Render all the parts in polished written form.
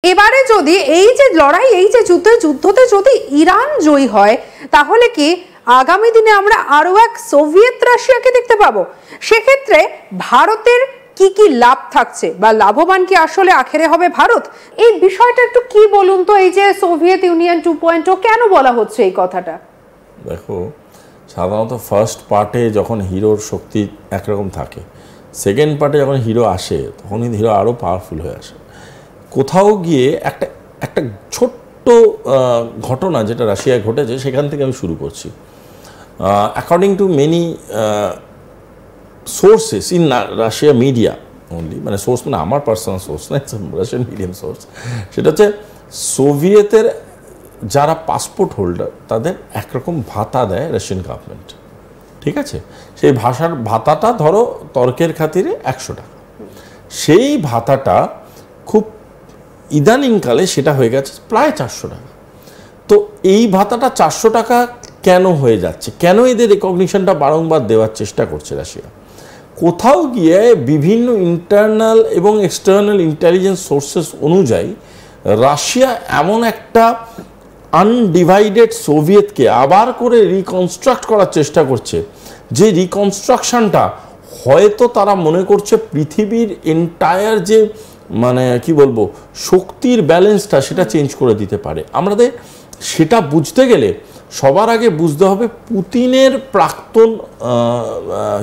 এবারে যদি এই যে লড়াই, এই যে যুদ্ধতে যদি ইরান জয়ী হয়, তাহলে কি আগামী দিনে আমরা আরো এক সোভিয়েত রাশিয়াকে দেখতে পাবো? সেক্ষেত্রে ভারতের কি কি লাভ থাকছে বা লাভবান কি আসলে আখেরে হবে ভারত? এই বিষয়টা একটু কি বলুন তো, এই যে সোভিয়েত ইউনিয়ন 2.0 কেন বলা হচ্ছে এই কথাটা? দেখো, সাধারণত ফার্স্ট পার্টে যখন হিরোর শক্তি একরকম থাকে, সেকেন্ড পার্টে যখন হিরো আসে তখন কিন্তু হিরো আরও পাওয়ারফুল হয়ে আসে। কোথাও গিয়ে একটা ছোট্ট ঘটনা যেটা রাশিয়ায় ঘটেছে সেখান থেকে আমি শুরু করছি। According to many sources in Russia media only, মানে সোর্স মানে আমার পার্সোনাল সোর্স না, রাশিয়ান মিডিয়াম সোর্স, সেটা হচ্ছে সোভিয়েতের যারা পাসপোর্ট হোল্ডার তাদের একরকম ভাতা দেয় রাশিয়ান গভর্নমেন্ট, ঠিক আছে? সেই ভাতাটা ধরো তর্কের খাতিরে 100 টাকা। সেই ভাতাটা খুব ইদানিংকালে সেটা হয়ে গেছে প্রায় 400 টাকা। তো এই ভাতাটা 400 টাকা কেন হয়ে যাচ্ছে, কেন এদের রেকগনিশনটা বারংবার দেওয়ার চেষ্টা করছে রাশিয়া? কোথাও গিয়ে বিভিন্ন ইন্টারনাল এবং এক্সটার্নাল ইন্টেলিজেন্স সোর্সেস অনুযায়ী রাশিয়া এমন একটা আনডিভাইডেড সোভিয়েতকে আবার করে রিকনস্ট্রাক্ট করার চেষ্টা করছে, যে রিকনস্ট্রাকশনটা হয়তো তারা মনে করছে পৃথিবীর এন্টায়ার যে মানে কি বলবো শক্তির ব্যালেন্সটা সেটা চেঞ্জ করে দিতে পারে। আমাদের সেটা বুঝতে গেলে সবার আগে বুঝতে হবে পুতিনের প্রাক্তন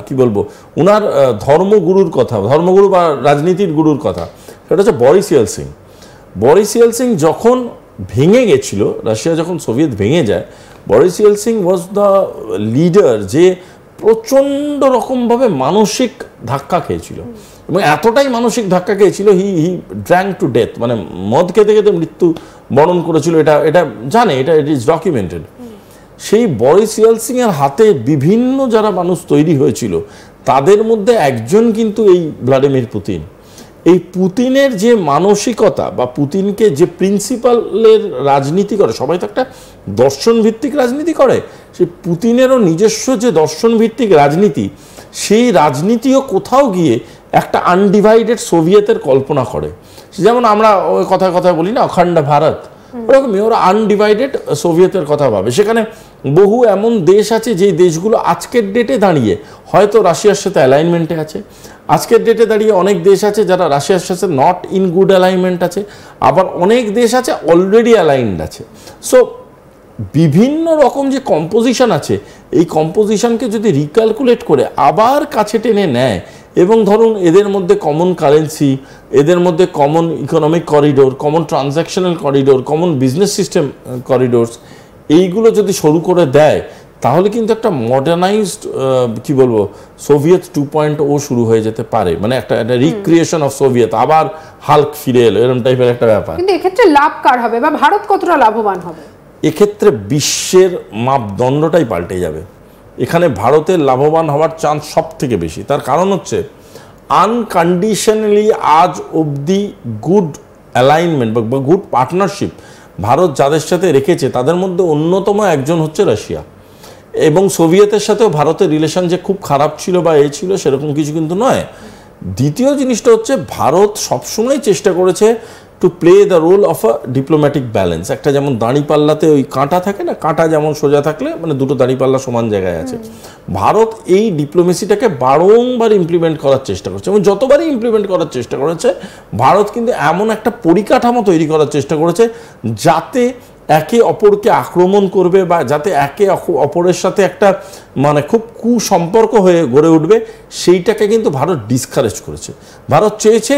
কি বলবো ওনার ধর্মগুরুর কথা, ধর্মগুরু বা রাজনীতির গুরুর কথা, সেটা হচ্ছে বরিস ইয়েলসিন। বরিস ইয়েলসিন যখন ভেঙে গেছিল, রাশিয়া যখন সোভিয়েত ভেঙে যায়, বরিস ইয়েলসিন ওয়াজ দ্য লিডার যে প্রচণ্ড রকমভাবে মানসিক ধাক্কা খেয়েছিল, এবং এতটাই মানসিক ধাক্কা খেয়েছিল হি ড্র্যাঙ্ক টু ডেথ, মানে মদ খেতে খেতে মৃত্যু বরণ করেছিল। এটা জানে, এটা ইট ইজ ডকুমেন্টেড। সেই বরিস ইয়েলসিনের হাতে বিভিন্ন যারা মানুষ তৈরি হয়েছিল তাদের মধ্যে একজন কিন্তু এই ভ্লাদিমির পুতিন। এই পুতিনের যে মানসিকতা বা পুতিনকে যে প্রিন্সিপালের রাজনীতি করে, সবাই তো একটা দর্শন ভিত্তিক রাজনীতি করে, সেই পুতিনেরও নিজস্ব যে দর্শন ভিত্তিক রাজনীতি, সেই রাজনীতিও কোথাও গিয়ে একটা আনডিভাইডেড সোভিয়েতের কল্পনা করে। যেমন আমরা ওই কথায় কথায় বলি না অখণ্ড ভারত, ওরকমই ওরা আনডিভাইডেড সোভিয়েতের কথা ভাবে। সেখানে বহু এমন দেশ আছে যেই দেশগুলো আজকের ডেটে দাঁড়িয়ে হয়তো রাশিয়ার সাথে অ্যালাইনমেন্টে আছে, আজকের ডেটে দাঁড়িয়ে অনেক দেশ আছে যারা রাশিয়ার সাথে নট ইন গুড অ্যালাইনমেন্ট আছে, আবার অনেক দেশ আছে অলরেডি অ্যালাইনড আছে। সো বিভিন্ন রকম যে কম্পোজিশন আছে, এই কম্পোজিশনকে যদি রিক্যালকুলেট করে আবার কাছে টেনে নেয়, এবং ধরুন এদের মধ্যে কমন কারেন্সি, এদের মধ্যে common economic corridor, common transactional corridor, common business system corridors, এইগুলো যদি শুরু করে দেয়, তাহলে কিন্তু একটা মডার্নাইজড কি বলবো সোভিয়েত 2.0 শুরু হয়ে যেতে পারে, মানে একটা রিক্রিয়েশন অফ সোভিয়েত, আবার হাল্ক ফিরে এলো, এরকম টাইপের একটা ব্যাপার। কিন্তু এক্ষেত্রে লাভ কার হবে বা ভারত কতটা লাভবান হবে? এক্ষেত্রে বিশ্বের মাপদণ্ডটাই পাল্টে যাবে। এখানে ভারতের লাভবান হওয়ার চান্স সব থেকে বেশি। তার কারণ হচ্ছে আনকন্ডিশনালি আজ অবধি গুড অ্যালাইনমেন্ট বা গুড পার্টনারশিপ ভারত যাদের সাথে রেখেছে তাদের মধ্যে অন্যতম একজন হচ্ছে রাশিয়া। এবং সোভিয়েতের সাথেও ভারতের রিলেশন যে খুব খারাপ ছিল বা এ ছিল সেরকম কিছু কিন্তু নয়। দ্বিতীয় জিনিসটা হচ্ছে ভারত সবসময় চেষ্টা করেছে to play the role of a diplomatic balance. একটা যেমন দাঁড়িপাল্লাতে ওই কাঁটা থাকে না, কাঁটা যেমন সোজা থাকলে মানে দুটো দাঁড়িপাল্লা সমান জায়গায় আছে, ভারত এই ডিপ্লোমেসিটাকে বারংবার ইমপ্লিমেন্ট করার চেষ্টা করছে, এবং যতবারই ইমপ্লিমেন্ট করার চেষ্টা করেছে ভারত কিন্তু এমন একটা পরিকাঠামো তৈরি করার চেষ্টা করেছে যাতে একে অপরকে আক্রমণ করবে বা যাতে একে অপরের সাথে একটা মানে খুব কুসম্পর্ক হয়ে গড়ে উঠবে, সেইটাকে কিন্তু ভারত ডিসকারেজ করেছে। ভারত চেয়েছে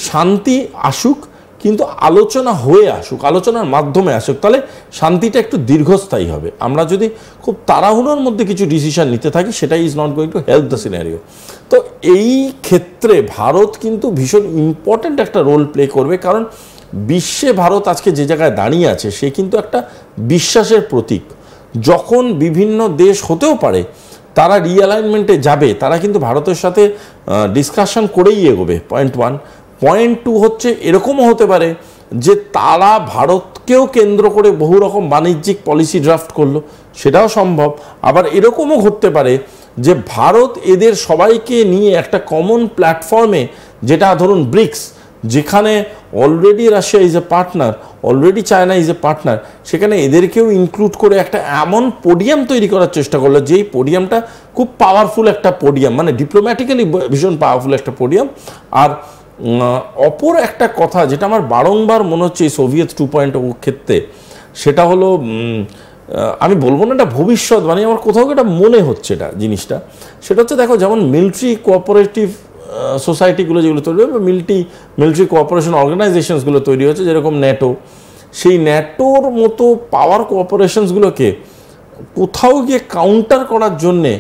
শান্তি আসুক, কিন্তু আলোচনা হয়ে আসুক, আলোচনার মাধ্যমে আসুক, তাহলে শান্তিটা একটু দীর্ঘস্থায়ী হবে। আমরা যদি খুব তাড়াহুড়োর মধ্যে কিছু ডিসিশন নিতে থাকি, সেটাই is not going to help the scenario. তো এই ক্ষেত্রে ভারত কিন্তু ভীষণ ইম্পর্ট্যান্ট একটা রোল প্লে করবে, কারণ বিশ্বে ভারত আজকে যে জায়গায় দাঁড়িয়ে আছে সে কিন্তু একটা বিশ্বাসের প্রতীক। যখন বিভিন্ন দেশ হতেও পারে তারা রিঅ্যালাইনমেন্টে যাবে, তারা কিন্তু ভারতের সাথে ডিসকাশন করেই এগোবে, পয়েন্ট 1। পয়েন্ট 2 হচ্ছে এরকমও হতে পারে যে তারা ভারতকেও কেন্দ্র করে বহু রকম বাণিজ্যিক পলিসি ড্রাফট করলো, সেটাও সম্ভব। আবার এরকমও ঘটতে পারে যে ভারত এদের সবাইকে নিয়ে একটা কমন প্ল্যাটফর্মে, যেটা ধরুন ব্রিক্স, যেখানে already Russia is a partner, already China is a partner, সেখানে এদেরকেও ইনক্লুড করে একটা এমন পোডিয়াম তৈরি করার চেষ্টা করলো যেই পোডিয়ামটা খুব পাওয়ারফুল একটা পোডিয়াম, মানে ডিপ্লোম্যাটিক্যালি ভীষণ পাওয়ারফুল একটা পোডিয়াম। আর অপর একটা কথা যেটা আমার বারংবার মনে হচ্ছে এই সোভিয়েত 2.0 ক্ষেত্রে, সেটা হলো আমি বলবো না এটা ভবিষ্যৎ, মানে আমার কোথাও এটা মনে হচ্ছে এটা জিনিসটা, সেটা হচ্ছে দেখো যেমন মিলিটারি কোঅপারেটিভ সোসাইটিগুলো যেগুলো তৈরি হবে, মিলিটারি কোঅপারেশন অর্গানাইজেশনসগুলো তৈরি হচ্ছে, যেরকম ন্যাটো, সেই ন্যাটোর মতো পাওয়ার কোঅপারেশনসগুলোকে কোথাও গিয়ে কাউন্টার করার জন্যে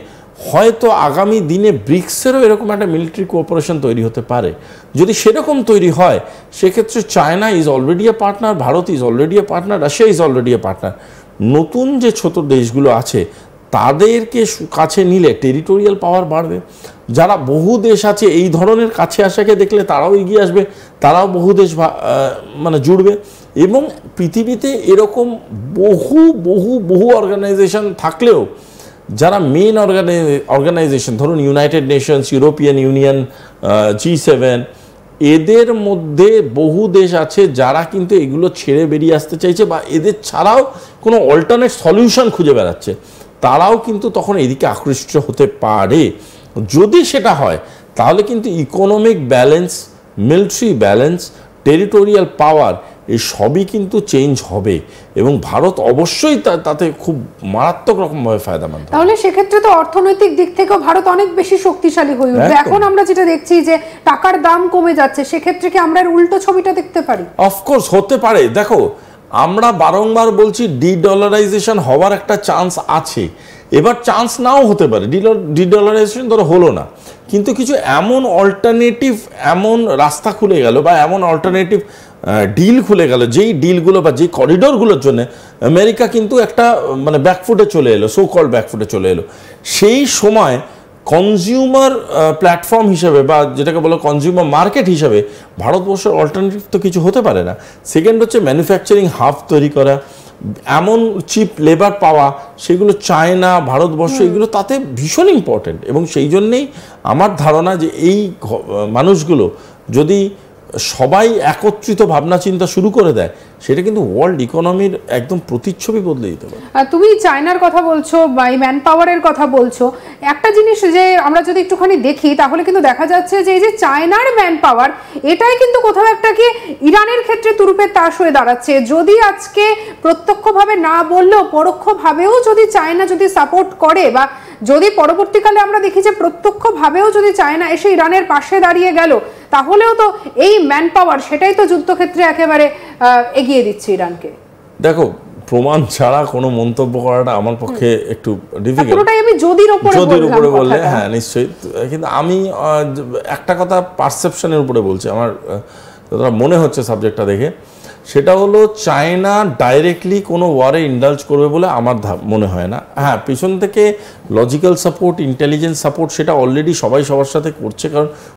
হয়তো আগামী দিনে ব্রিক্সেরও এরকম একটা মিলিটারি কোঅপারেশন তৈরি হতে পারে। যদি সেরকম তৈরি হয় সেক্ষেত্রে China is already a partner, Bharat is already a partner, Russia is already a partner. নতুন যে ছোট দেশগুলো আছে তাদেরকে কাছে নিলে টেরিটোরিয়াল পাওয়ার বাড়বে। যারা বহু দেশ আছে এই ধরনের কাছে আসাকে দেখলে তারাও এগিয়ে আসবে, তারাও বহু দেশ মানে জুড়বে। এবং পৃথিবীতে এরকম বহু বহু বহু অর্গানাইজেশন থাকলেও যারা মেন অর্গানাইজেশন, ধরুন United Nations, European union, G7, এদের মধ্যে বহু দেশ আছে যারা কিন্তু এগুলো ছেড়ে বেরিয়ে আসতে চাইছে বা এদের ছাড়াও কোনো অল্টারনেট সলিউশন খুঁজে বেড়াচ্ছে, তারাও কিন্তু তখন এদিকে আকৃষ্ট হতে পারে। যদি সেটা হয় তাহলে কিন্তু economic balance, military balance, territorial power, এই সবই কিন্তু চেঞ্জ হবে এবং ভারত অবশ্যই তাতে খুব মারাত্মক রকমভাবে ফায়দামান। তাহলে সেক্ষেত্রে তো অর্থনৈতিক দিক থেকেও ভারত অনেক বেশি শক্তিশালী হয়ে উঠবে। এখন আমরা যেটা দেখছি যে টাকার দাম কমে যাচ্ছে, সেক্ষেত্রে কি আমরা এর উল্টো ছবিটা দেখতে পারি? অফকোর্স হতে পারে। দেখো আমরা বারংবার বলছি ডি-ডলারাইজেশন হওয়ার একটা চান্স আছে, এবার চান্স নাও হতে পারে। ডি-ডলারাইজেশন ধরো হলো না, কিন্তু কিছু এমন অল্টারনেটিভ, এমন রাস্তা খুলে গেল বা এমন অল্টারনেটিভ ডিল খুলে গেল, যেই ডিলগুলো বা যেই করিডোরগুলোর জন্য আমেরিকা কিন্তু একটা মানে ব্যাকফুটে চলে এলো, সো কল্ড ব্যাকফুটে চলে এলো। সেই সময় কনজিউমার প্ল্যাটফর্ম হিসেবে বা যেটাকে বলো কনজিউমার মার্কেট হিসেবে ভারতবর্ষের অল্টারনেটিভ তো কিছু হতে পারে না। সেকেন্ড হচ্ছে ম্যানুফ্যাকচারিং হাব তৈরি করা, এমন চিপ লেবার পাওয়া, সেগুলো চায়না, ভারতবর্ষ, এগুলো তাতে ভীষণ ইম্পর্টেন্ট। এবং সেই জন্যেই আমার ধারণা যে এই মানুষগুলো যদি সবাই একত্রিত ভাবনা চিন্তা শুরু করে দেয়, সেটা কিন্তু ওয়ার্ল্ড ইকোনমির একদম প্রতিচ্ছবি বদলে দিতে পারে। তুমি চায়নার কথা বলছো বা এই ম্যান পাওয়ারের কথা বলছো, একটা জিনিস যে আমরা যদি একটুখানি দেখি তাহলে কিন্তু দেখা যাচ্ছে যে এই যে চায়নার ম্যান পাওয়ার, এটাই কিন্তু কোথাও একটা কি ইরানের ক্ষেত্রে তুরুপের তাস হয়ে দাঁড়াচ্ছে। যদি আজকে প্রত্যক্ষভাবে না বললেও পরোক্ষভাবেও যদি চায়না যদি সাপোর্ট করে, বা যদি পরবর্তীকালে আমরা দেখি যে প্রত্যক্ষভাবেও যদি চায়না এসে ইরানের পাশে দাঁড়িয়ে গেল, তাহলেও তো এই ম্যান পাওয়ার সেটাই তো যুদ্ধক্ষেত্রে একেবারে এগিয়ে দিচ্ছে ইরানকে। দেখো প্রমাণ ছাড়া কোনো মন্তব্য করাটা আমার পক্ষে একটু ডিফিকাল্ট। পুরোটাই আমি যদির উপরে বললে হ্যাঁ নিশ্চয়ই, কিন্তু আমি একটা কথা পারসেপশনের উপরে বলছি, আমার যতটা মনে হচ্ছে সাবজেক্টটা দেখে, সেটা হলো চায়না ডাইরেক্টলি কোনো ওয়ারে ইন্ডালজ করবে বলে আমার মনে হয় না। হ্যাঁ, পিছন থেকে লজিক্যাল সাপোর্ট, ইন্টেলিজেন্স সাপোর্ট সেটা অলরেডি সবাই সবার সাথে করছে, কারণ